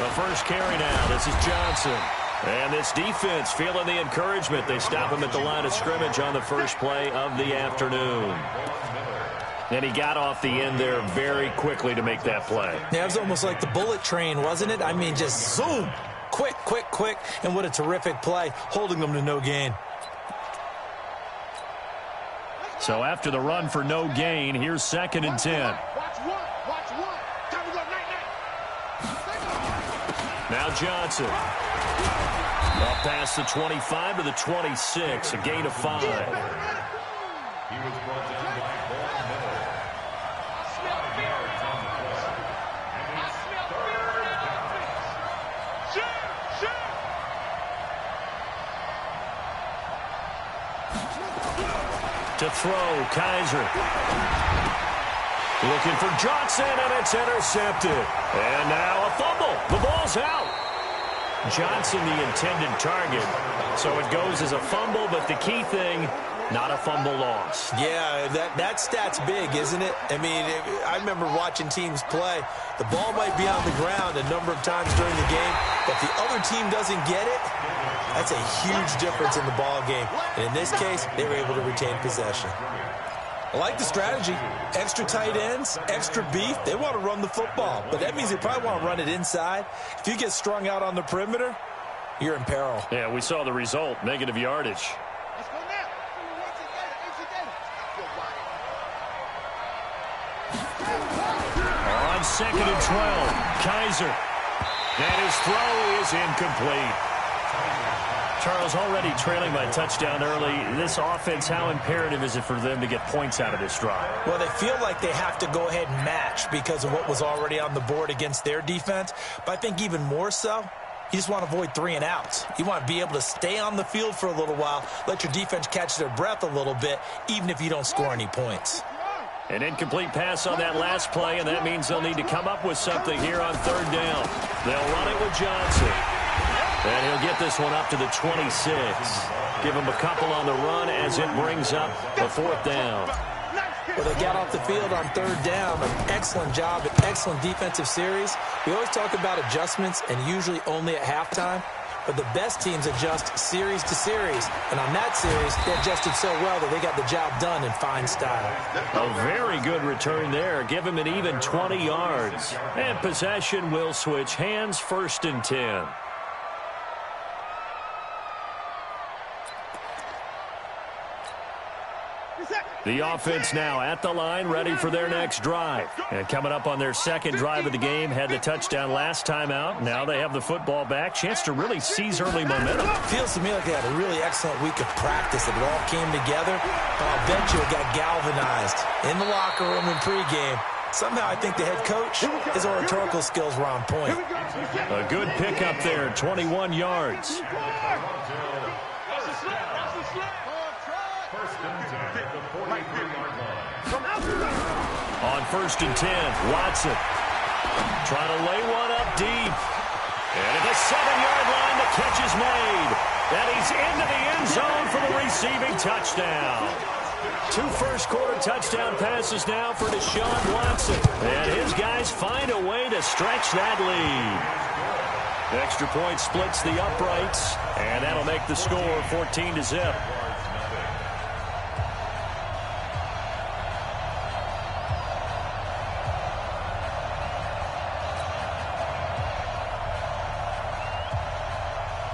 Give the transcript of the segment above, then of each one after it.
The first carry now. This is Johnson. And this defense feeling the encouragement. They stop him at the line of scrimmage on the first play of the afternoon. And he got off the end there very quickly to make that play. Yeah, it was almost like the bullet train, wasn't it? I mean, just zoom. Quick, quick, quick. And what a terrific play, holding them to no gain. So after the run for no gain, here's 2nd and 10. Now Johnson. Up past the 25 to the 26, a gain of 5. He was brought down by Von Miller. 5 yards on the play. And it's 3rd down. To throw, Kaiser. Looking for Johnson, and it's intercepted. And now a fumble. The ball's out. Johnson, the intended target. So it goes as a fumble, but the key thing, not a fumble loss. Yeah, that stat's big, isn't it? I mean, I remember watching teams play. The ball might be on the ground a number of times during the game, but if the other team doesn't get it, that's a huge difference in the ball game. And in this case, they were able to retain possession. I like the strategy. Extra tight ends, extra beef. They want to run the football, but that means they probably want to run it inside. If you get strung out on the perimeter, you're in peril. Yeah, we saw the result, negative yardage. On 2nd and 12, Kaiser. And his throw is incomplete. Charles, already trailing by touchdown early. This offense, how imperative is it for them to get points out of this drive? Well, they feel like they have to go ahead and match because of what was already on the board against their defense. But I think even more so, you just want to avoid 3 and outs. You want to be able to stay on the field for a little while, let your defense catch their breath a little bit, even if you don't score any points. An incomplete pass on that last play, and that means they'll need to come up with something here on 3rd down. They'll run it with Johnson. And he'll get this one up to the 26. Give him a couple on the run as it brings up a 4th down. Well, they got off the field on 3rd down. An excellent job, an excellent defensive series. We always talk about adjustments and usually only at halftime. But the best teams adjust series to series. And on that series, they adjusted so well that they got the job done in fine style. A very good return there. Give him an even 20 yards. And possession will switch hands, 1st and 10. The offense now at the line, ready for their next drive. And coming up on their 2nd drive of the game, had the touchdown last time out. Now they have the football back. Chance to really seize early momentum. Feels to me like they had a really excellent week of practice. It all came together. I'll bet you it got galvanized in the locker room in pregame. Somehow I think the head coach, his oratorical skills were on point. A good pickup there, 21 yards. On 1st and 10, Watson trying to lay one up deep. And at the 7-yard line, the catch is made. And he's into the end zone for the receiving touchdown. 2 first-quarter touchdown passes now for Deshaun Watson. And his guys find a way to stretch that lead. Extra point splits the uprights, and that'll make the score 14-0.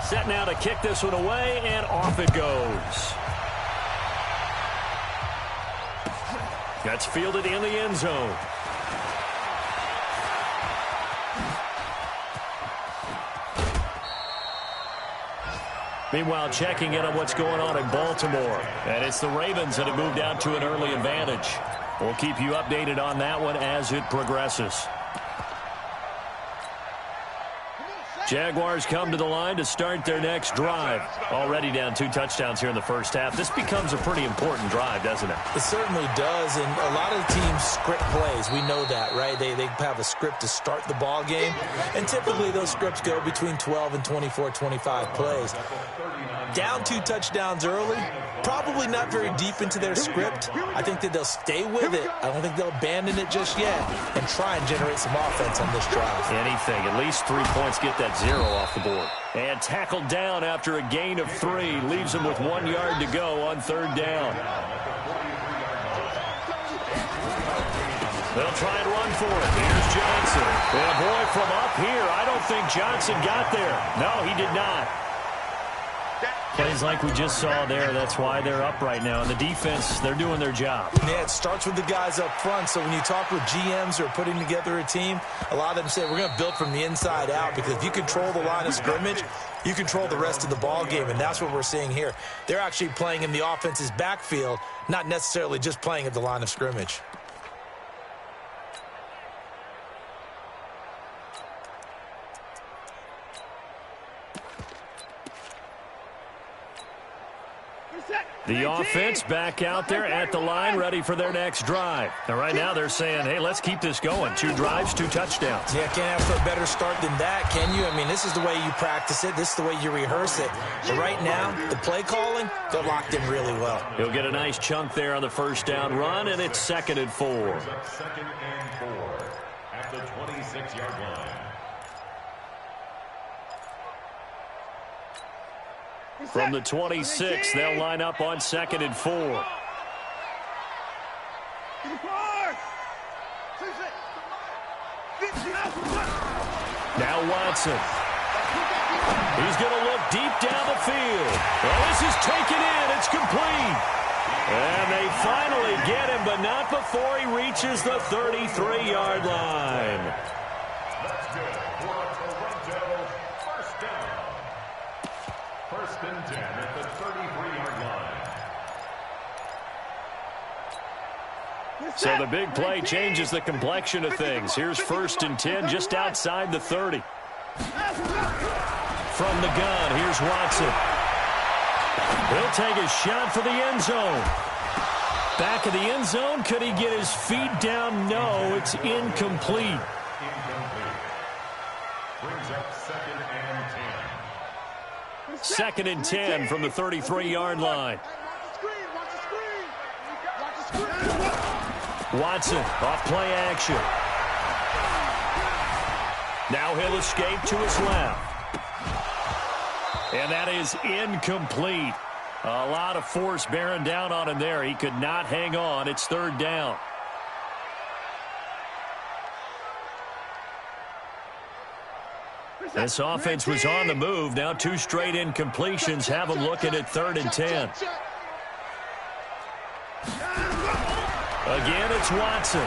Set now to kick this one away, and off it goes. That's fielded in the end zone. Meanwhile, checking in on what's going on in Baltimore. And it's the Ravens that have moved out to an early advantage. We'll keep you updated on that one as it progresses. Jaguars come to the line to start their next drive. Already down 2 touchdowns here in the first half. This becomes a pretty important drive, doesn't it? It certainly does, and a lot of teams script plays. We know that, right? They have a script to start the ball game, and typically those scripts go between 12 and 24, 25 plays. Down 2 touchdowns early, probably not very deep into their script. I think that they'll stay with it. I don't think they'll abandon it just yet and try and generate some offense on this drive. Anything, at least 3 points, get that 0 off the board. And tackled down after a gain of 3. Leaves them with 1 yard to go on 3rd down. They'll try and run for it. Here's Johnson. And boy, from up here, I don't think Johnson got there. No, he did not. Plays like we just saw there. That's why they're up right now. And the defense, they're doing their job. Yeah, it starts with the guys up front. So when you talk with GMs who are putting together a team, a lot of them say we're going to build from the inside out, because if you control the line of scrimmage, you control the rest of the ball game, and that's what we're seeing here. They're actually playing in the offense's backfield, not necessarily just playing at the line of scrimmage. The offense back out there at the line, ready for their next drive. Now, right now, they're saying, hey, let's keep this going. 2 drives, 2 touchdowns. Yeah, can't ask for a better start than that, can you? I mean, this is the way you practice it. This is the way you rehearse it. But right now, the play calling, they're locked in really well. He'll get a nice chunk there on the 1st down run, and it's 2nd and 4. 2nd and 4 at the 26-yard line. From the 26, they'll line up on 2nd and 4. Now Watson. He's going to look deep down the field. Well, this is taken in. It's complete. And they finally get him, but not before he reaches the 33-yard line. That's good for a Toronto 1st down. 1st and 10 at the 33-yard line. So the big play changes the complexion of things. Here's 1st and 10 just outside the 30. From the gun, here's Watson. He'll take a shot for the end zone. Back of the end zone. Could he get his feet down? No, it's incomplete. Brings up 2nd and 10. 2nd and 10 from the 33-yard line. Watson off play action. Now he'll escape to his left. And that is incomplete. A lot of force bearing down on him there. He could not hang on. It's 3rd down. This offense was on the move. Now 2 straight incompletions have them looking at 3rd and 10. Again, it's Watson.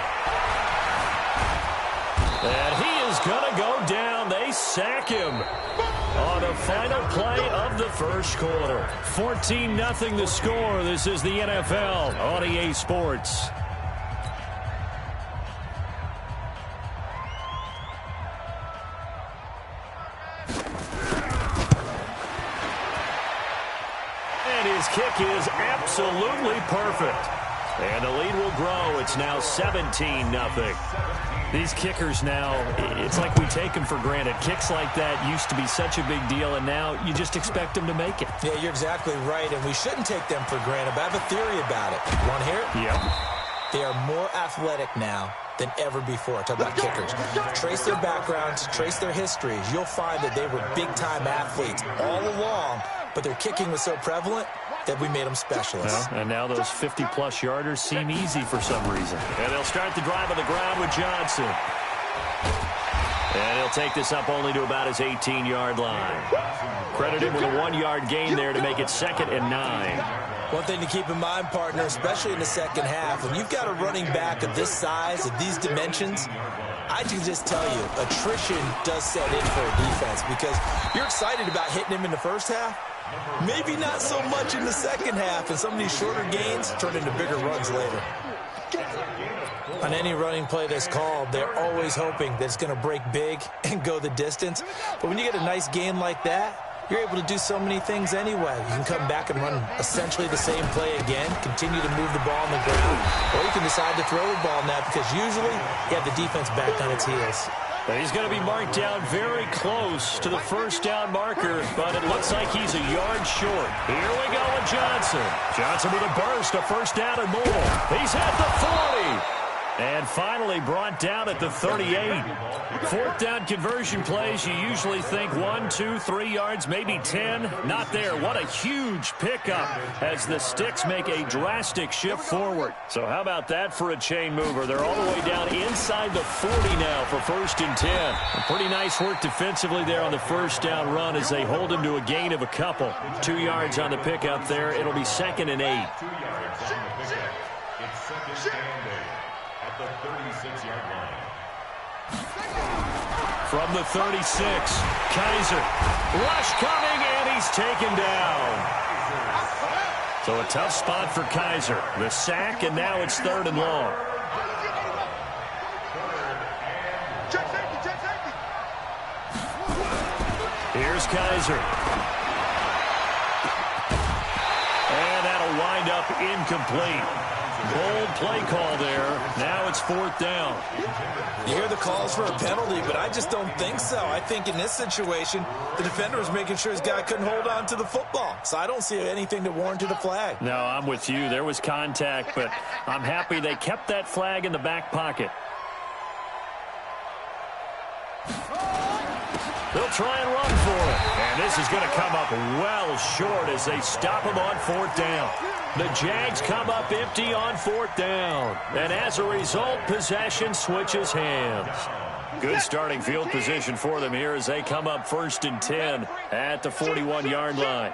And he is going to go down. They sack him on the final play of the 1st quarter. 14-0 the score. This is the NFL on EA Sports. And his kick is absolutely perfect. And the lead will grow. It's now 17-0. These kickers now, it's like we take them for granted. Kicks like that used to be such a big deal, and now you just expect them to make it. Yeah, you're exactly right, and we shouldn't take them for granted, but I have a theory about it. You want to hear it? Yep. They are more athletic now than ever before. Talk about kickers. Trace their backgrounds, trace their histories. You'll find that they were big-time athletes all along, but their kicking was so prevalent that we made them specialists. Well, and now those 50-plus yarders seem easy for some reason. And they'll start the drive on the ground with Johnson. And he'll take this up only to about his 18-yard line. Credit him with a 1-yard gain there to make it 2nd and 9. One thing to keep in mind, partner, especially in the second half, when you've got a running back of this size, of these dimensions, I can just tell you, attrition does set in for a defense, because you're excited about hitting him in the first half. Maybe not so much in the second half, and some of these shorter gains turn into bigger runs later. On any running play that's called, they're always hoping that it's going to break big and go the distance. But when you get a nice gain like that, you're able to do so many things anyway. You can come back and run essentially the same play again, continue to move the ball on the ground, or you can decide to throw the ball now, because usually you have the defense back on its heels. He's going to be marked down very close to the first down marker, but it looks like he's a yard short. Here we go with Johnson. Johnson with a burst, a first down and more. He's at the 40. And finally brought down at the 38. Fourth down conversion plays, you usually think 1, 2, 3 yards, maybe 10. Not there. What a huge pickup as the Sticks make a drastic shift forward. So how about that for a chain mover? They're all the way down inside the 40 now for 1st and 10. A pretty nice work defensively there on the first down run as they hold him to a gain of a couple. 2 yards on the pickup there. It'll be 2nd and 8. 2 yards on the pickup. It's 2nd and 8 at the 36-yard line. From the 36, Kaiser. Rush coming, and he's taken down. So a tough spot for Kaiser. The sack, and now it's 3rd and long. Here's Kaiser. And that'll wind up incomplete. Bold play call there. Now it's 4th down. You hear the calls for a penalty, but I just don't think so. I think in this situation, the defender was making sure his guy couldn't hold on to the football. So I don't see anything to warrant a flag. No, I'm with you. There was contact, but I'm happy they kept that flag in the back pocket. They'll try and run for it. And this is going to come up well short as they stop him on 4th down. The Jags come up empty on 4th down. And as a result, possession switches hands. Good starting field position for them here as they come up 1st and 10 at the 41-yard line.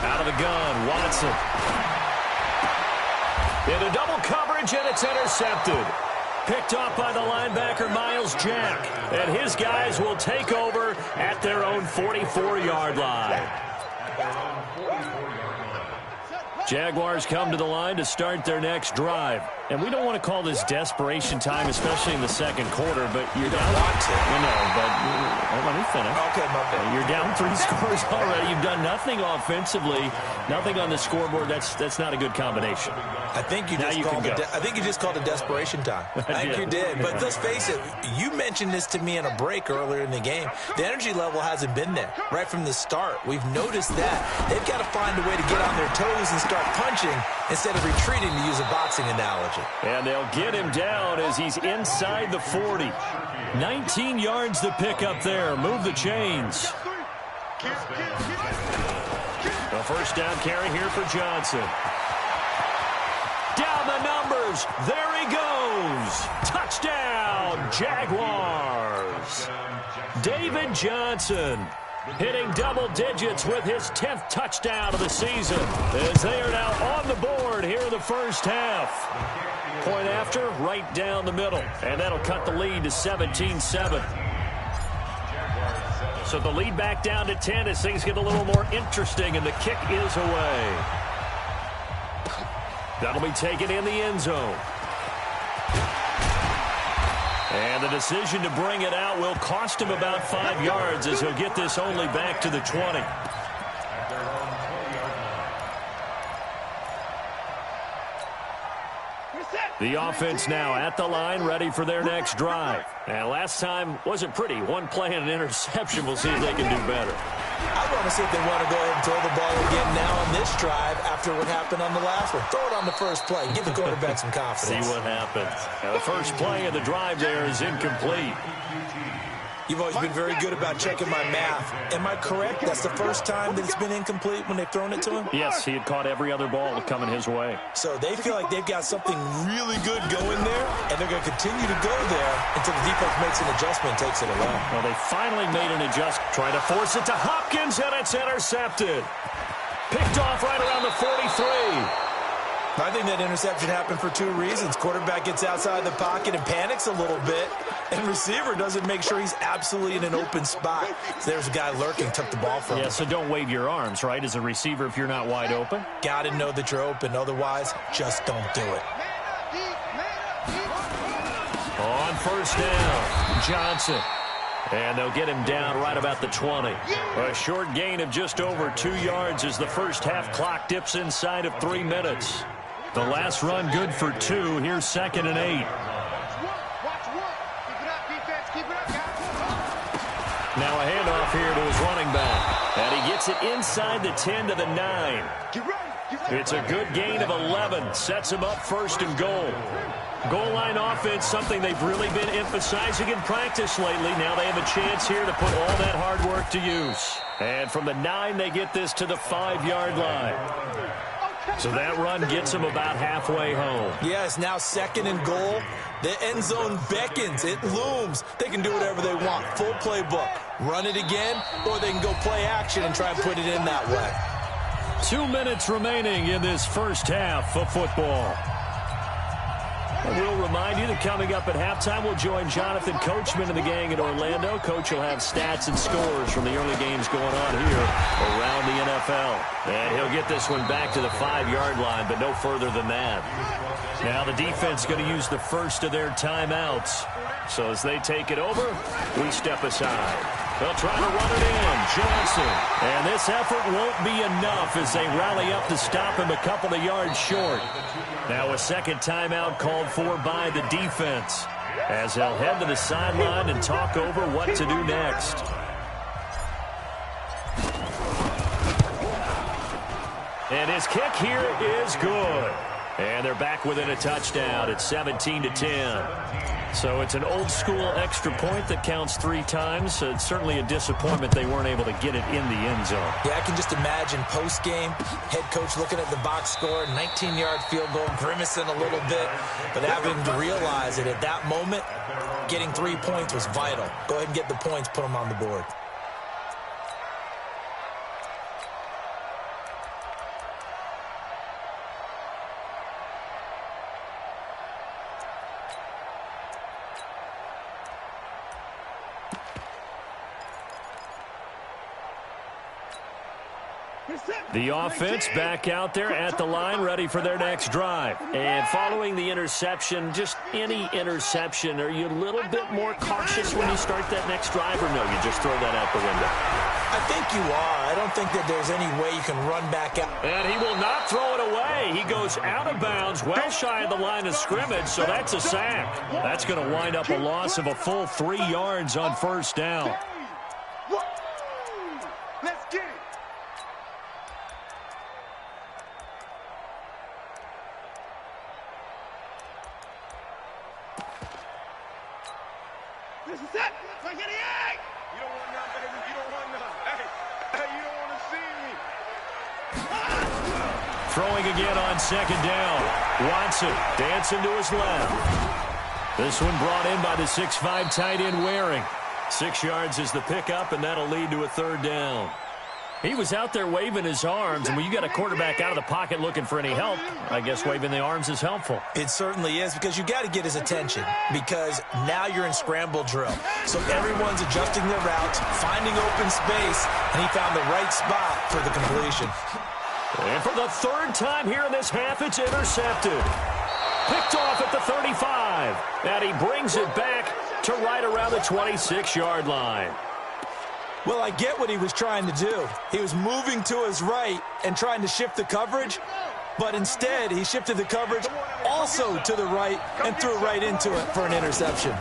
Out of the gun, Watson. Into double coverage, and it's intercepted. Picked off by the linebacker, Miles Jack. And his guys will take over at their own 44-yard line. Jaguars come to the line to start their next drive. And we don't want to call this desperation time, especially in the second quarter, but you're down. Let me finish. Okay, my bad. You're down 3 scores already. You've done nothing offensively, nothing on the scoreboard. That's not a good combination. I think you just called it desperation time. I think you did. But let's face it, you mentioned this to me in a break earlier in the game. The energy level hasn't been there right from the start. We've noticed that. They've got to find a way to get on their toes and start punching instead of retreating, to use a boxing analogy. And they'll get him down as he's inside the 40. 19 yards to pick up there. Move the chains. The first down carry here for Johnson. Down the numbers. There he goes. Touchdown, Jaguars. David Johnson hitting double digits with his 10th touchdown of the season as they are now on the board here in the first half. Point after, right down the middle. And that'll cut the lead to 17-7. So the lead back down to 10 as things get a little more interesting, and the kick is away. That'll be taken in the end zone. And the decision to bring it out will cost him about 5 yards as he'll get this only back to the 20. The offense now at the line, ready for their next drive. And last time wasn't pretty. One play and an interception. We'll see if they can do better. I want to see if they want to go ahead and throw the ball again now on this drive after what happened on the last one. Throw it on the first play. Give the quarterback some confidence. See what happens. Now, the first play of the drive there is incomplete. You've always been very good about checking my math. Am I correct? That's the first time that it's been incomplete when they've thrown it to him? Yes, he had caught every other ball coming his way. So they feel like they've got something really good going there, and they're going to continue to go there until the defense makes an adjustment and takes it away. Well, they finally made an adjustment. Trying to force it to Hopkins, and it's intercepted. Picked off right around the 43. I think that interception happened for 2 reasons. Quarterback gets outside the pocket and panics a little bit, and receiver doesn't make sure he's absolutely in an open spot. So there's a guy lurking, took the ball from him. Yeah, so don't wave your arms, right, as a receiver if you're not wide open. Got to know that you're open. Otherwise, just don't do it. On first down, Johnson. And they'll get him down right about the 20. A short gain of just over 2 yards as the first half clock dips inside of 3 minutes. The last run good for 2. Here's 2nd and 8. Now a handoff here to his running back. And he gets it inside the 10 to the 9. It's a good gain of 11. Sets him up 1st and goal. Goal line offense, something they've really been emphasizing in practice lately. Now they have a chance here to put all that hard work to use. And from the 9, they get this to the 5-yard line. So that run gets them about halfway home. Yeah, it's now 2nd and goal. The end zone beckons. It looms. They can do whatever they want. Full playbook. Run it again, or they can go play action and try and put it in that way. 2 minutes remaining in this first half of football. And we'll remind you that coming up at halftime, we'll join Jonathan Coachman and the gang in Orlando. Coach will have stats and scores from the early games going on here around the NFL. And he'll get this one back to the 5-yard line, but no further than that. Now the defense going to use the first of their timeouts. So as they take it over, we step aside. They'll try to run it in. Johnson. And this effort won't be enough as they rally up to stop him a couple of yards short. Now a second timeout called for by the defense as they'll head to the sideline and talk over what to do next. And his kick here is good. And they're back within a touchdown at 17-10. So it's an old-school extra point that counts 3 times. It's certainly a disappointment they weren't able to get it in the end zone. Yeah, I can just imagine post-game, head coach looking at the box score, 19-yard field goal, grimacing a little bit, but having to realize that at that moment, getting 3 points was vital. Go ahead and get the points, put them on the board. The offense back out there at the line, ready for their next drive. And following the interception, just any interception, are you a little bit more cautious when you start that next drive, or no, you just throw that out the window? I think you are. I don't think that there's any way you can run back out. And he will not throw it away. He goes out of bounds, well shy of the line of scrimmage, so that's a sack. That's going to wind up a loss of a full 3 yards on first down. Let's get it. This is it. Let's get the egg. You don't want none, baby. You don't want none. Hey, you don't want to see me. Throwing again on second down. Watson dancing to his left. This one brought in by the 6'5" tight end Waring. 6 yards is the pickup, and that'll lead to a third down. He was out there waving his arms, and when you got a quarterback out of the pocket looking for any help, I guess waving the arms is helpful. It certainly is, because you got to get his attention, because now you're in scramble drill. So everyone's adjusting their routes, finding open space, and he found the right spot for the completion. And for the 3rd time here in this half, it's intercepted. Picked off at the 35, and he brings it back to right around the 26-yard line. Well, I get what he was trying to do. He was moving to his right and trying to shift the coverage, but instead he shifted the coverage also to the right and threw right into it for an interception.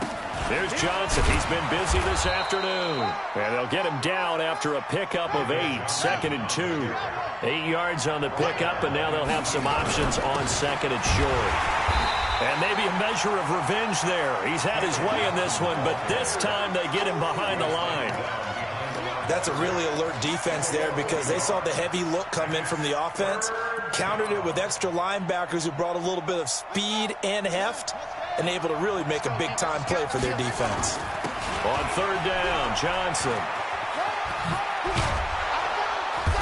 There's Johnson. He's been busy this afternoon. And they'll get him down after a pickup of 8, 2nd and 2. 8 yards on the pickup, and now they'll have some options on 2nd and short. And maybe a measure of revenge there. He's had his way in this one, but this time they get him behind the line. That's a really alert defense there, because they saw the heavy look come in from the offense, countered it with extra linebackers who brought a little bit of speed and heft, and able to really make a big-time play for their defense. On 3rd down, Johnson.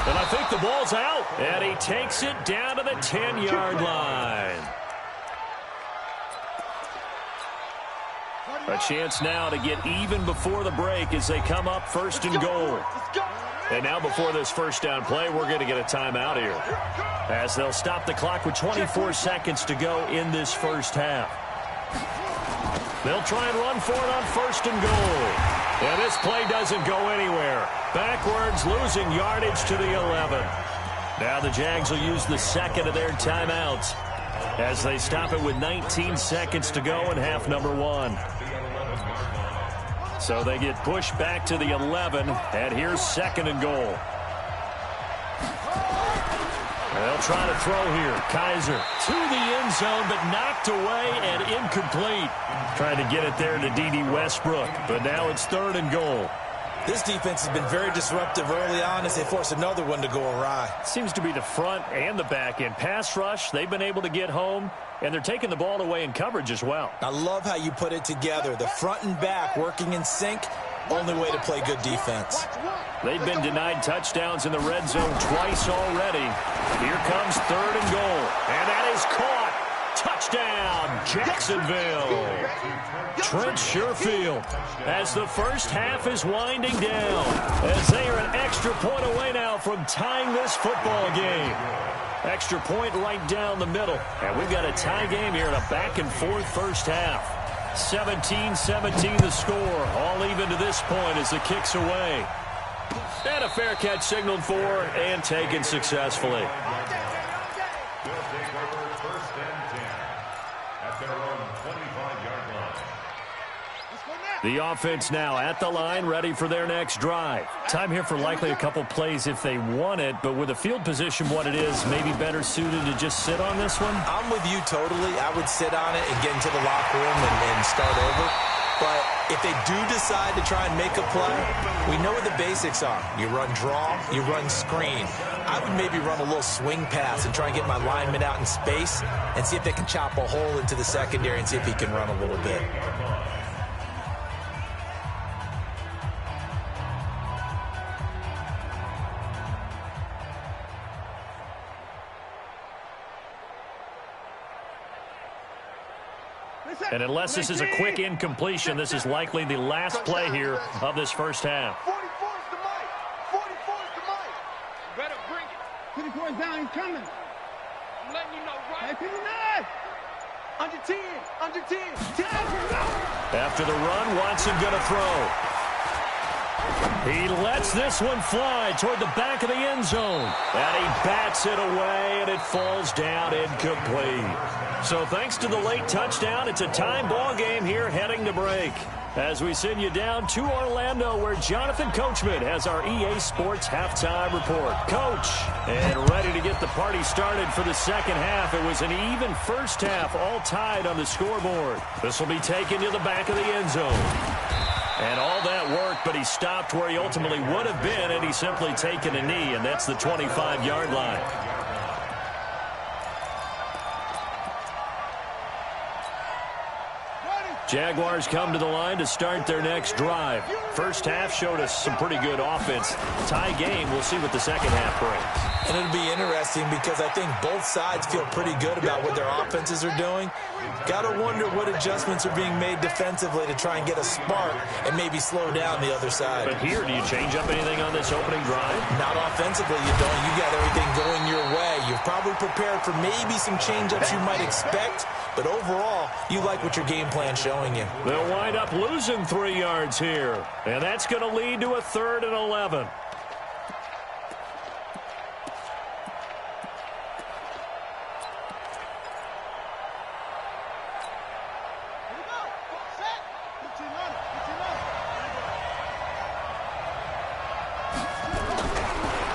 And I think the ball's out. And he takes it down to the 10-yard line. A chance now to get even before the break as they come up 1st and goal. And now before this first down play, we're going to get a timeout here, as they'll stop the clock with 24 seconds to go in this first half. They'll try and run for it on 1st and goal. And this play doesn't go anywhere. Backwards, losing yardage to the 11. Now the Jags will use the second of their timeouts as they stop it with 19 seconds to go in half number 1. So they get pushed back to the 11, and here's second and goal. They'll try to throw here. Kaiser to the end zone, but knocked away and incomplete. Trying to get it there to D.D. Westbrook, but now it's third and goal. This defense has been very disruptive early on as they force another one to go awry. Seems to be the front and the back end. Pass rush, they've been able to get home, and they're taking the ball away in coverage as well. I love how you put it together. The front and back working in sync, only way to play good defense. They've been denied touchdowns in the red zone twice already. Here comes third and goal, and that is caught. Touchdown, Jacksonville. Trent Sherfield as the first half is winding down as they are an extra point away now from tying this football game. Extra point right down the middle, and we've got a tie game here in a back-and-forth first half. 17-17 the score, all even to this point as the kick's away. And a fair catch signaled for and taken successfully. The offense now at the line, ready for their next drive. Time here for likely a couple plays if they want it, but with the field position what it is, maybe better suited to just sit on this one? I'm with you totally. I would sit on it and get into the locker room and start over. But if they do decide to try and make a play, we know what the basics are. You run draw, you run screen. I would maybe run a little swing pass and try and get my lineman out in space and see if they can chop a hole into the secondary and see if he can run a little bit. And unless this is a quick incompletion, this is likely the last play here of this first half. 44's the mic. 44's the mic. Better bring it. 24's down, he's coming. I'm letting you know right. Hey, 59. Under 10. Under 10. 10. After the run, Watson going to throw. He lets this one fly toward the back of the end zone. And he bats it away, and it falls down incomplete. So thanks to the late touchdown, it's a time ball game here heading to break. As we send you down to Orlando, where Jonathan Coachman has our EA Sports halftime report. Coach, and ready to get the party started for the second half. It was an even first half, all tied on the scoreboard. This will be taken to the back of the end zone. And all that work, but he stopped where he ultimately would have been, and he's simply taken a knee, and that's the 25-yard line. Jaguars come to the line to start their next drive. First half showed us some pretty good offense. Tie game, we'll see what the second half brings. And it'll be interesting because I think both sides feel pretty good about what their offenses are doing. Got to wonder what adjustments are being made defensively to try and get a spark and maybe slow down the other side. But here, do you change up anything on this opening drive? Not offensively, you don't. You got everything going your way. You've probably prepared for maybe some change-ups you might expect, but overall, you like what your game plan's showing you. They'll wind up losing 3 yards here, and that's going to lead to a 3rd and 11.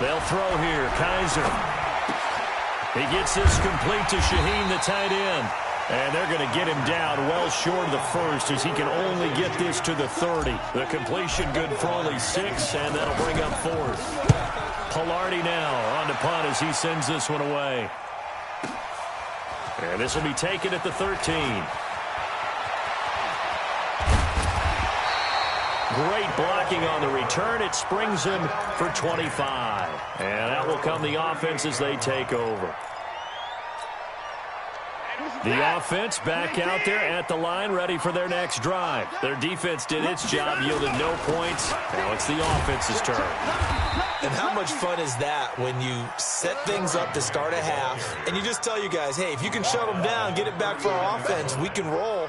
They'll throw here. Kaiser. He gets this complete to Shaheen, the tight end. And they're going to get him down well short of the first as he can only get this to the 30. The completion good for only 6, and that'll bring up 4th. Pilardi now on to punt as he sends this one away. And this will be taken at the 13. Great blocking on the return. It springs him for 25. And that will come the offense as they take over. The offense back out there at the line, ready for their next drive. Their defense did its job, yielded no points. Now it's the offense's turn. And how much fun is that when you set things up to start a half, and you just tell you guys, hey, if you can shut them down, get it back for our offense, we can roll.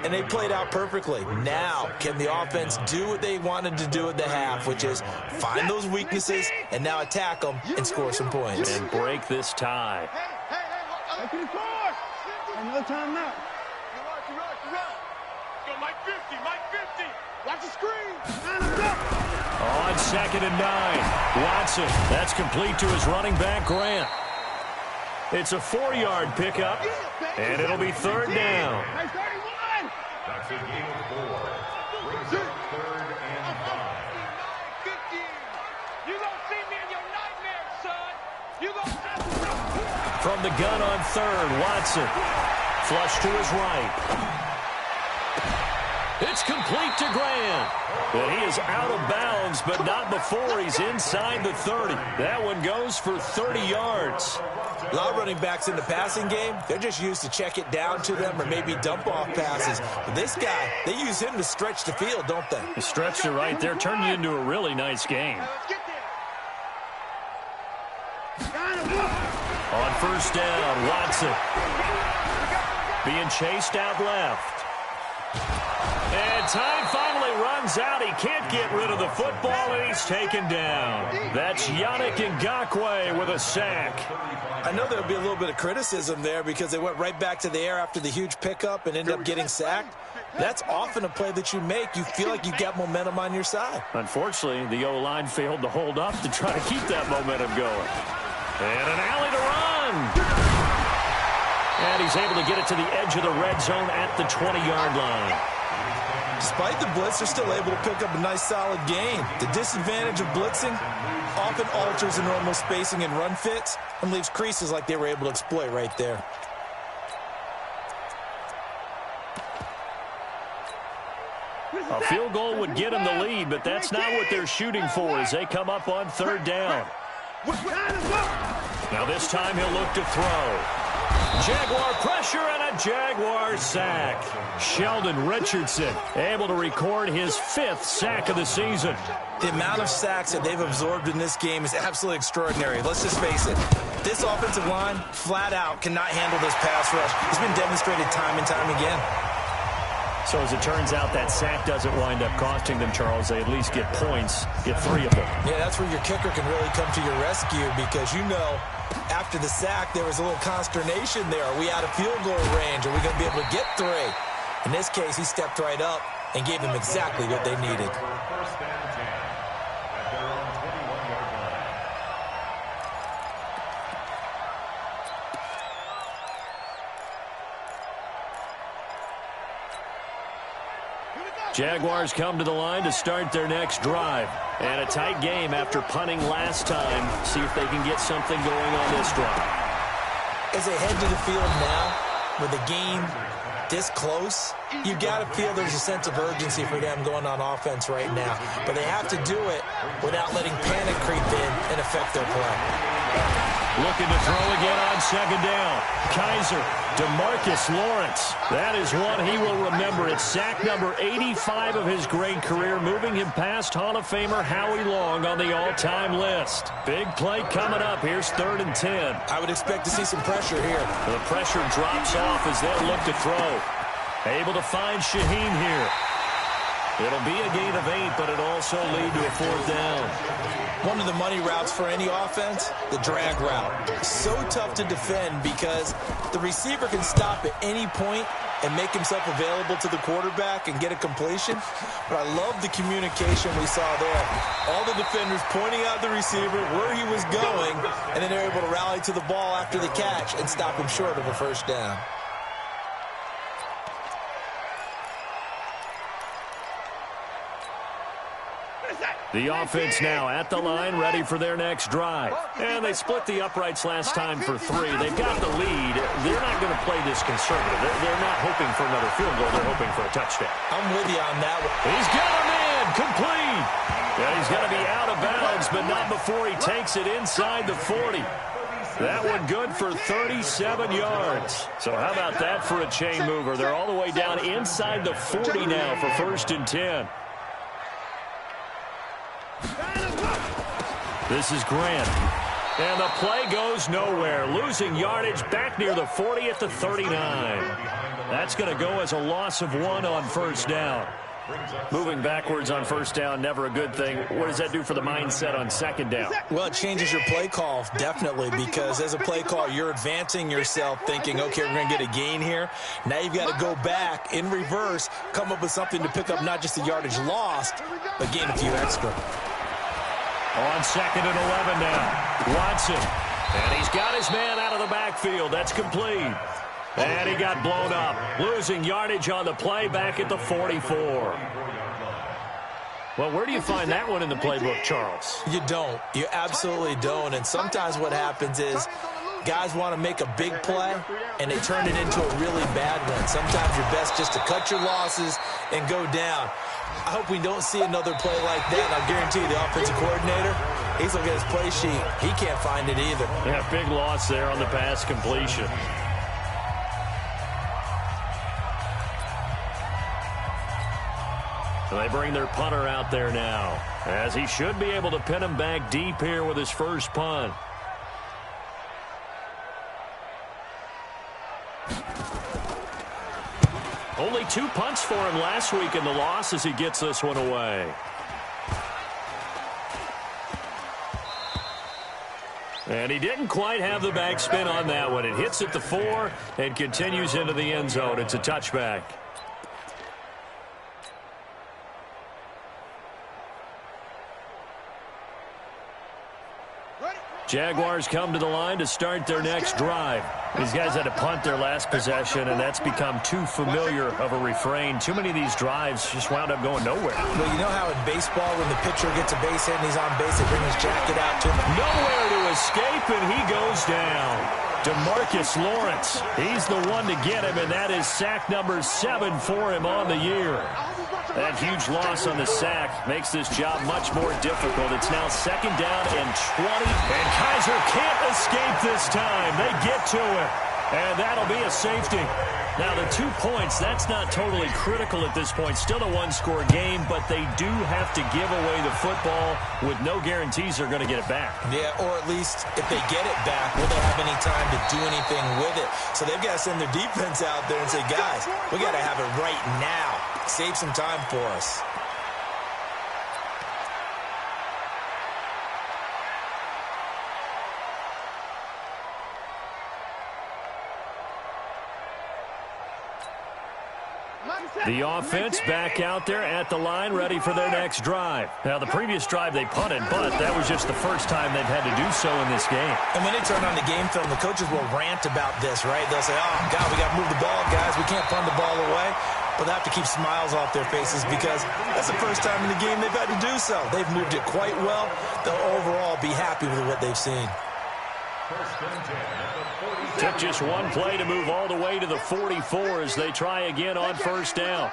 And they played out perfectly. Now, can the offense do what they wanted to do at the half, which is find those weaknesses and now attack them and score some points. And break this tie. Another time now. Go, Mike 50, Mike 50. Watch the screen. On 2nd and 9. Watson, that's complete to his running back, Grant. It's a 4-yard pickup, and it'll be 3rd down. That's a game of 4. Brings up 3rd and 5. 15. You don't see me in your nightmares, son. You don't. From the gun on 3rd, Watson. Flush to his right. It's complete to Grant. And he is out of bounds, but not before he's inside the 30. That one goes for 30 yards. A lot of running backs in the passing game, they're just used to check it down to them or maybe dump off passes. But this guy, they use him to stretch the field, don't they? He stretched it right there, turned you into a really nice game. On 1st down, Watson. Being chased out left. And time finally runs out. He can't get rid of the football, and he's taken down. That's Yannick Ngakoue with a sack. I know there'll be a little bit of criticism there because they went right back to the air after the huge pickup and ended up getting sacked. That's often a play that you make. You feel like you've got momentum on your side. Unfortunately, the O-line failed to hold up to try to keep that momentum going. And an alley to run. And he's able to get it to the edge of the red zone at the 20-yard line. Despite the blitz, they're still able to pick up a nice, solid gain. The disadvantage of blitzing often alters the normal spacing and run fits and leaves creases like they were able to exploit right there. A field goal would get them the lead, but that's not what they're shooting for as they come up on 3rd down. Now this time he'll look to throw. Jaguar pressure and a Jaguar sack. Sheldon Richardson able to record his 5th sack of the season. The amount of sacks that they've absorbed in this game is absolutely extraordinary. Let's just face it. This offensive line, flat out, cannot handle this pass rush. It's been demonstrated time and time again. So as it turns out, that sack doesn't wind up costing them, Charles. They at least get points, get 3 of them. Yeah, that's where your kicker can really come to your rescue because you know after the sack there was a little consternation there. Are we out of field goal range? Are we going to be able to get 3? In this case, he stepped right up and gave them exactly what they needed. First and 10 at their own 21-yard line. Jaguars come to the line to start their next drive. And a tight game after punting last time. See if they can get something going on this drive. As they head to the field now, with the game this close, you got to feel there's a sense of urgency for them going on offense right now. But they have to do it without letting panic creep in and affect their play. Looking to throw again on 2nd down. Kaiser, DeMarcus Lawrence. That is one he will remember. It's sack number 85 of his great career, moving him past Hall of Famer Howie Long on the all-time list. Big play coming up. Here's 3rd and 10. I would expect to see some pressure here. The pressure drops off as they'll look to throw. Able to find Shaheen here. It'll be a gain of 8, but it'll also lead to a 4th down. One of the money routes for any offense, the drag route. So tough to defend because the receiver can stop at any point and make himself available to the quarterback and get a completion. But I love the communication we saw there. All the defenders pointing out the receiver, where he was going, and then they're able to rally to the ball after the catch and stop him short of a 1st down. The offense now at the line, ready for their next drive. And they split the uprights last time for 3. They've got the lead. They're not going to play this conservative. They're not hoping for another field goal. They're hoping for a touchdown. I'm with you on that one. He's got him in. Complete. Yeah, he's going to be out of bounds, but not before he takes it inside the 40. That one good for 37 yards. So how about that for a chain mover? They're all the way down inside the 40 now for 1st and 10. This is Grant. And the play goes nowhere. Losing yardage back near the 40 at the 39. That's going to go as a loss of 1 on 1st down. Moving backwards on 1st down, never a good thing. What does that do for the mindset on 2nd down? Well, it changes your play call, definitely, because as a play call, you're advancing yourself thinking, okay, we're going to get a gain here. Now you've got to go back in reverse, come up with something to pick up not just the yardage lost, but gain a few extra. On 2nd and 11 now. Watson. And he's got his man out of the backfield. That's complete. And he got blown up. Losing yardage on the play back at the 44. Well, where do you find that one in the playbook, Charles? You don't. You absolutely don't. And sometimes what happens is guys want to make a big play, and they turn it into a really bad one. Sometimes you're best just to cut your losses and go down. I hope we don't see another play like that. And I'll guarantee you the offensive coordinator, he's looking at his play sheet. He can't find it either. Yeah, big loss there on the pass completion. They bring their punter out there now, as he should be able to pin him back deep here with his first punt. Only 2 punts for him last week in the loss as he gets this one away. And he didn't quite have the backspin on that one. It hits at the 4 and continues into the end zone. It's a touchback. Jaguars come to the line to start their next drive. These guys had to punt their last possession, and that's become too familiar of a refrain. Too many of these drives just wound up going nowhere. Well, you know how in baseball, when the pitcher gets a base hit and he's on base, they bring his jacket out to him? Nowhere to escape, and he goes down. DeMarcus Lawrence, he's the one to get him, and that is sack number 7 for him on the year. That huge loss on the sack makes this job much more difficult. It's now 2nd down and 20. And Kaiser can't escape this time. They get to him. And that'll be a safety. Now, the 2 points, that's not totally critical at this point. Still a 1-score game, but they do have to give away the football with no guarantees they're going to get it back. Yeah, or at least if they get it back, will they have any time to do anything with it? So they've got to send their defense out there and say, guys, we got to have it right now. Save some time for us. The offense back out there at the line, ready for their next drive. Now, the previous drive they punted, but that was just the first time they've had to do so in this game. And when they turn on the game film, the coaches will rant about this, right? They'll say, oh, God, we got to move the ball, guys. We can't punt the ball away. But they have to keep smiles off their faces because that's the first time in the game they've had to do so. They've moved it quite well. They'll overall be happy with what they've seen. Took just one play to move all the way to the 44 as they try again on 1st down.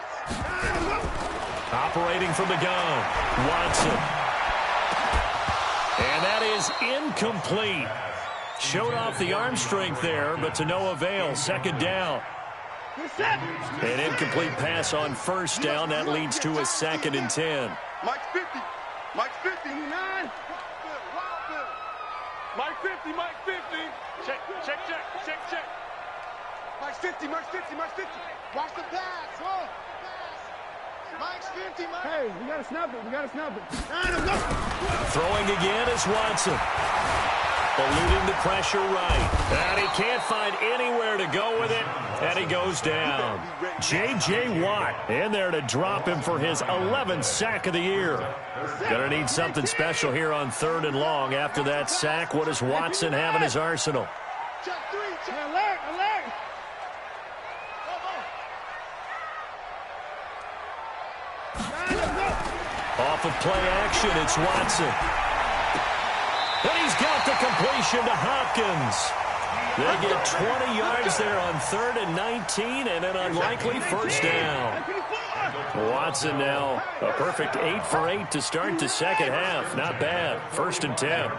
Operating from the gun, Watson. And that is incomplete. Showed off the arm strength there, but to no avail. 2nd down. An incomplete pass on 1st down. That leads to a 2nd and 10. Mike 50. Mike 50. 9. Mike 50. Mike 50. Check. Mike's 50. Mike's 50. Mike's 50. Watch the pass. Whoa. Mike's 50. Mike. Hey, we got to snap it. Throwing again is Watson. Eluding the pressure right. And he can't find anywhere to go with it. And he goes down. J.J. Watt in there to drop him for his 11th sack of the year. Gonna need something special here on 3rd and long. After that sack, what does Watson have in his arsenal? Check 3. Alert. Off of play action, it's Watson. And he's got the completion to Hopkins. They get 20 yards there on 3rd and 19 and an unlikely 1st down. Watson now a perfect 8 for 8 to start the 2nd half. Not bad. 1st and 10.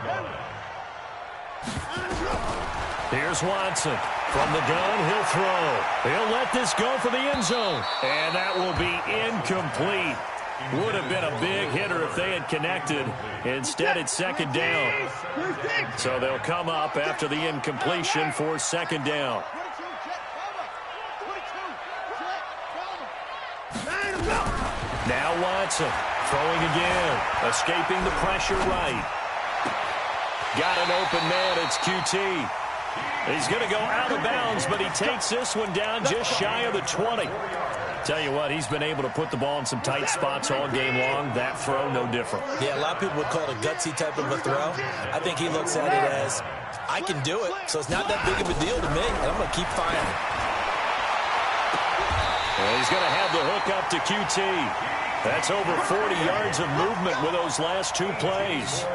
Here's Watson. From the gun, he'll throw. He'll let this go for the end zone. And that will be incomplete. Would have been a big hitter if they had connected. Instead, it's second down. So they'll come up after the incompletion for second down. Now Watson throwing again. Escaping the pressure right. Got an open man. It's QT. He's going to go out of bounds, but he takes this one down just shy of the 20. Tell you what, he's been able to put the ball in some tight spots all game long. That throw, no different. Yeah, a lot of people would call it a gutsy type of a throw. I think he looks at it as, I can do it, so it's not that big of a deal to me, and I'm going to keep firing. Well, he's going to have the hook up to QT. That's over 40 yards of movement with those last two plays.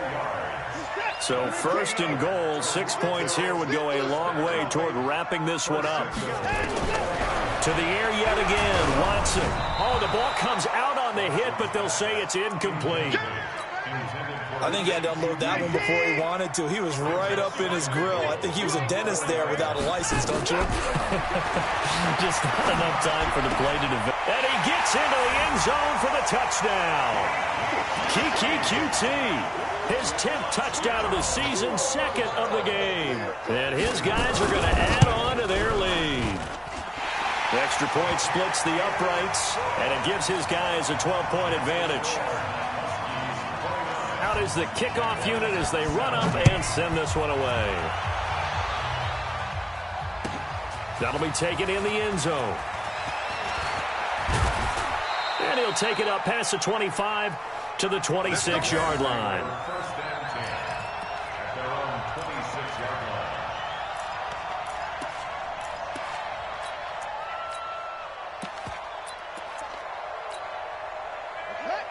So first and goal, 6 points here would go a long way toward wrapping this one up. To the air yet again, Watson. Oh, the ball comes out on the hit, but they'll say it's incomplete. I think he had to unload that one before he wanted to. He was right up in his grill. I think he was a dentist there without a license, don't you? Just not enough time for the play to develop. And he gets into the end zone for the touchdown. Kiki QT. His 10th touchdown of the season, second of the game. And his guys are going to add on to their lead. The extra point splits the uprights, and it gives his guys a 12-point advantage. Out is the kickoff unit as they run up and send this one away. That'll be taken in the end zone. And he'll take it up past the 25 to the 26-yard line. First and 10 at their own 26-yard line.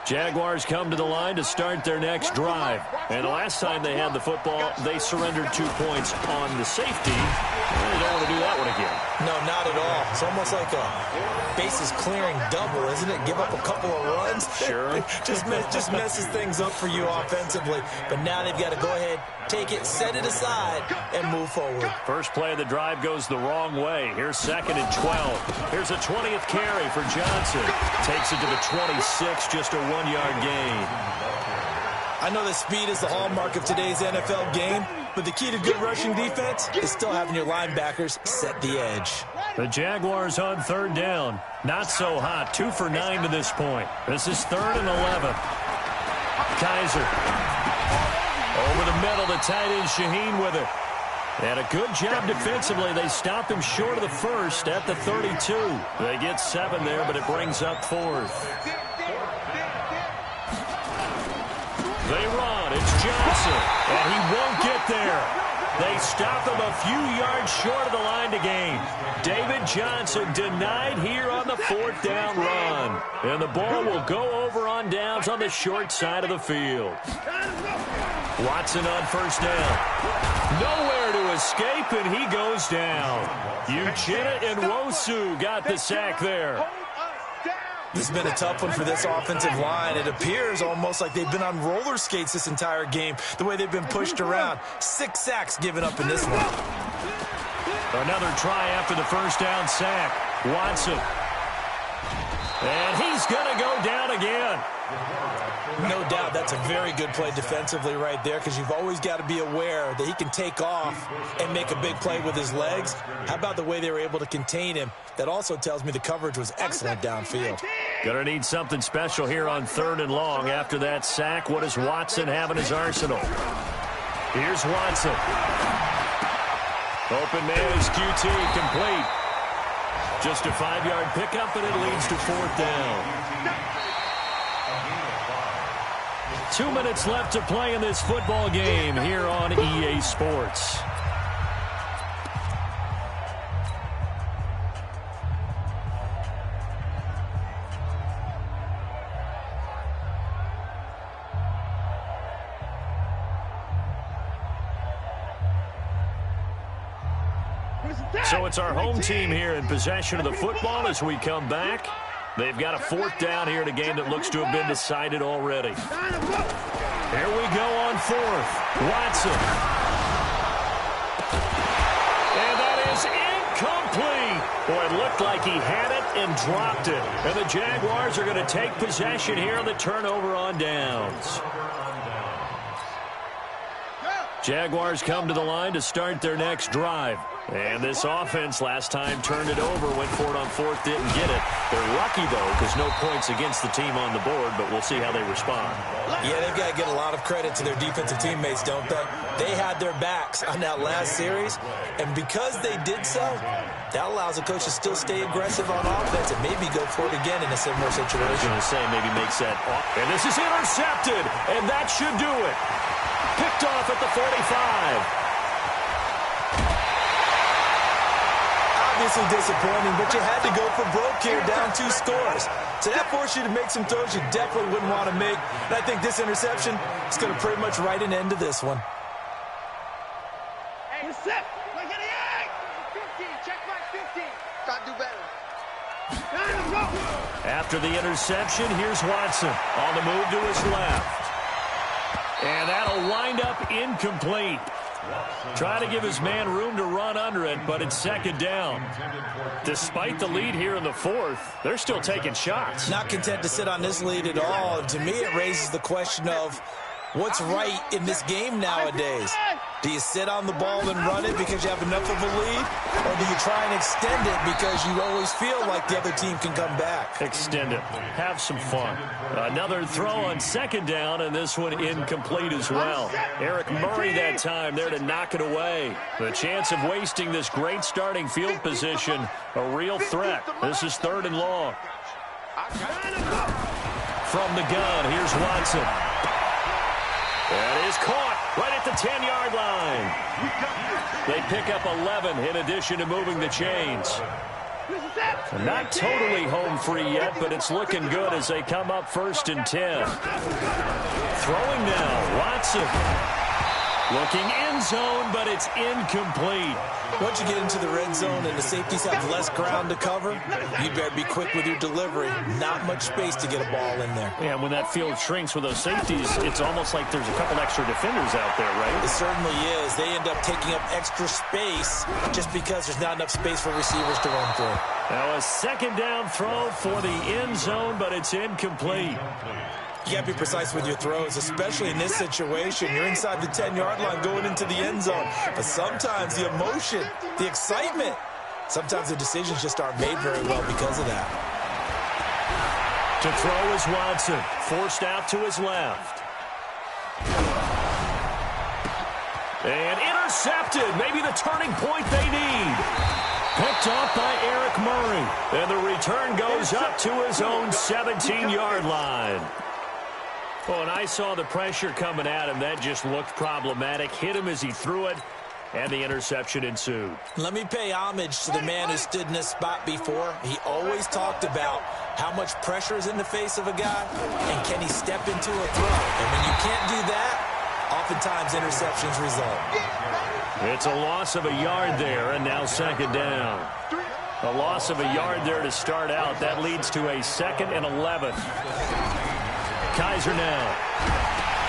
Jaguars come to the line to start their next drive. And the last time they had the football, they surrendered 2 points on the safety. They don't want to do that one again. No, not at all. It's almost like a bases clearing double, isn't it? Give up a couple of runs. Sure. just messes things up for you offensively. But now they've got to go ahead, take it, set it aside, and move forward. First play of the drive goes the wrong way. Here's second and 12. Here's a 20th carry for Johnson. Takes it to the 26, just a 1-yard gain. I know that speed is the hallmark of today's NFL game, but the key to good rushing defense is still having your linebackers set the edge. The Jaguars on third down. Not so hot. 2 for 9 to this point. This is 3rd and 11. Kaiser. Over the middle, the tight end Shaheen with it. And a good job defensively. They stop him short of the first at the 32. They get 7 there, but it brings up 4th. They run. It's Johnson. And he won't get there. They stop him a few yards short of the line to gain. David Johnson denied here on the 4th down run. And the ball will go over on downs on the short side of the field. Watson on first down. Nowhere to escape, and he goes down. Uchenna Nwosu got the sack there. This has been a tough one for this offensive line. It appears almost like they've been on roller skates this entire game, the way they've been pushed around. 6 sacks given up in this one. Another try after the first down sack. Watson. And he's going to go down again. No doubt that's a very good play defensively right there, because you've always got to be aware that he can take off and make a big play with his legs. How about the way they were able to contain him? That also tells me the coverage was excellent downfield. Gonna need something special here on 3rd and long after that sack. What does Watson have in his arsenal? Here's Watson. Open man is QT, complete. Just a 5-yard pickup, and it leads to 4th down. 2 minutes left to play in this football game here on EA Sports. So it's our home team here in possession of the football as we come back. They've got a 4th down here in a game that looks to have been decided already. Here we go on 4th. Watson. Boy, it looked like he had it and dropped it. And the Jaguars are going to take possession here on the turnover on downs. Jaguars come to the line to start their next drive. And this offense last time turned it over, went for it on fourth, didn't get it. They're lucky, though, because no points against the team on the board, but we'll see how they respond. Yeah, they've got to get a lot of credit to their defensive teammates, don't they? They had their backs on that last series, and because they did so, that allows the coach to still stay aggressive on offense and maybe go for it again in a similar situation. I was going to say, maybe makes that off. And this is intercepted, and that should do it. Picked off at the 45. Obviously disappointing, but you had to go for broke here, down 2 scores. So that forced you to make some throws you definitely wouldn't want to make. And I think this interception is going to pretty much write an end to this one. Hey, set. Look at the egg. 15. Check my 15. Got to do better. After the interception, here's Watson on the move to his left. And that'll wind up incomplete. Try to give his man room to run under it, but it's second down. Despite the lead here in the fourth, they're still taking shots. Not content to sit on this lead at all. And to me, it raises the question of what's right in this game nowadays. Do you sit on the ball and run it because you have enough of a lead? Or do you try and extend it because you always feel like the other team can come back? Extend it. Have some fun. Another throw on second down, and this one incomplete as well. Eric Murray that time there to knock it away. The chance of wasting this great starting field position, a real threat. This is 3rd and long. From the gun, here's Watson. That is caught right at the 10-yard line. They pick up 11 in addition to moving the chains. Not totally home free yet, but it's looking good as they come up 1st and 10. Throwing now, Watson. Looking end zone, but it's incomplete. Once you get into the red zone and the safeties have less ground to cover, you better be quick with your delivery. Not much space to get a ball in there. Yeah, when that field shrinks with those safeties, it's almost like there's a couple extra defenders out there, right? It certainly is. They end up taking up extra space just because there's not enough space for receivers to run through. Now a second down throw for the end zone, but it's incomplete. You got to be precise with your throws, especially in this situation. You're inside the 10-yard line going into the end zone. But sometimes the emotion, the excitement, sometimes the decisions just aren't made very well because of that. To throw is Watson, forced out to his left. And intercepted, maybe the turning point they need. Picked off by Eric Murray. And the return goes up to his own 17-yard line. Oh, and I saw the pressure coming at him. That just looked problematic. Hit him as he threw it, and the interception ensued. Let me pay homage to the man who stood in this spot before. He always talked about how much pressure is in the face of a guy, and can he step into a throw. And when you can't do that, oftentimes interceptions result. It's a loss of a yard there, and now second down. A loss of a yard there to start out. That leads to a 2nd and 11. Kaiser now.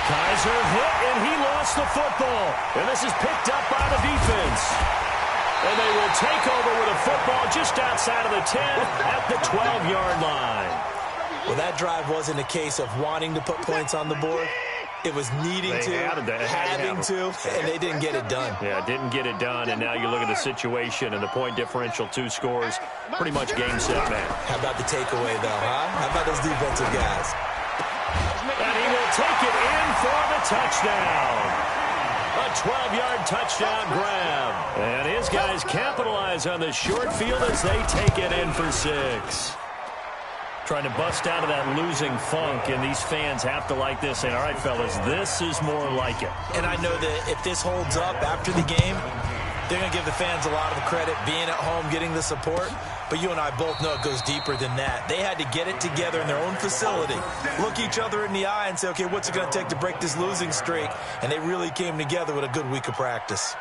Kaiser hit, and he lost the football. And this is picked up by the defense. And they will take over with a football just outside of the 10 at the 12-yard line. Well, that drive wasn't a case of wanting to put points on the board. It was needing to, having to, and they didn't get it done. Yeah, didn't get it done, and now you look at the situation and the point differential, 2 scores, pretty much game, set, match. How about the takeaway, though, huh? How about those defensive guys? And he will take it in for the touchdown. A 12-yard touchdown grab. And his guys capitalize on the short field as they take it in for 6. Trying to bust out of that losing funk, and these fans have to like this. And all right, fellas, this is more like it. And I know that if this holds up after the game, they're going to give the fans a lot of credit being at home, getting the support. But you and I both know it goes deeper than that. They had to get it together in their own facility, look each other in the eye and say, okay, what's it going to take to break this losing streak? And they really came together with a good week of practice.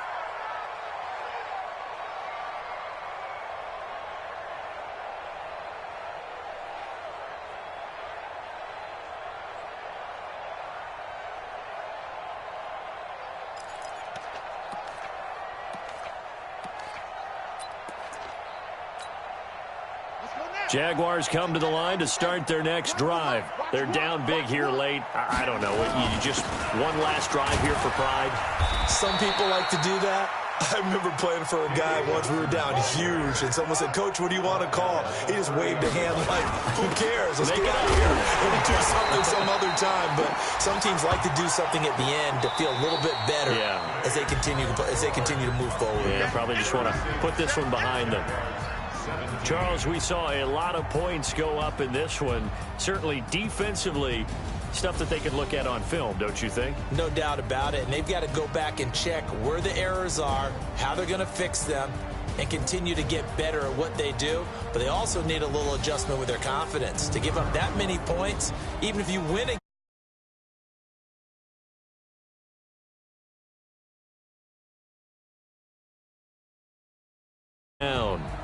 Jaguars come to the line to start their next drive. They're down big here late. I don't know. You just one last drive here for pride? Some people like to do that. I remember playing for a guy once. We were down huge, and someone said, "Coach, what do you want to call?" He just waved a hand like, "Who cares? Let's get out of here and do something some other time." But some teams like to do something at the end to feel a little bit better as they continue to move forward. Yeah, probably just want to put this one behind them. Charles, we saw a lot of points go up in this one. Certainly defensively, stuff that they could look at on film, don't you think? No doubt about it. And they've got to go back and check where the errors are, how they're going to fix them, and continue to get better at what they do. But they also need a little adjustment with their confidence. To give up that many points, even if you win a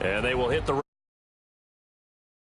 and they will hit the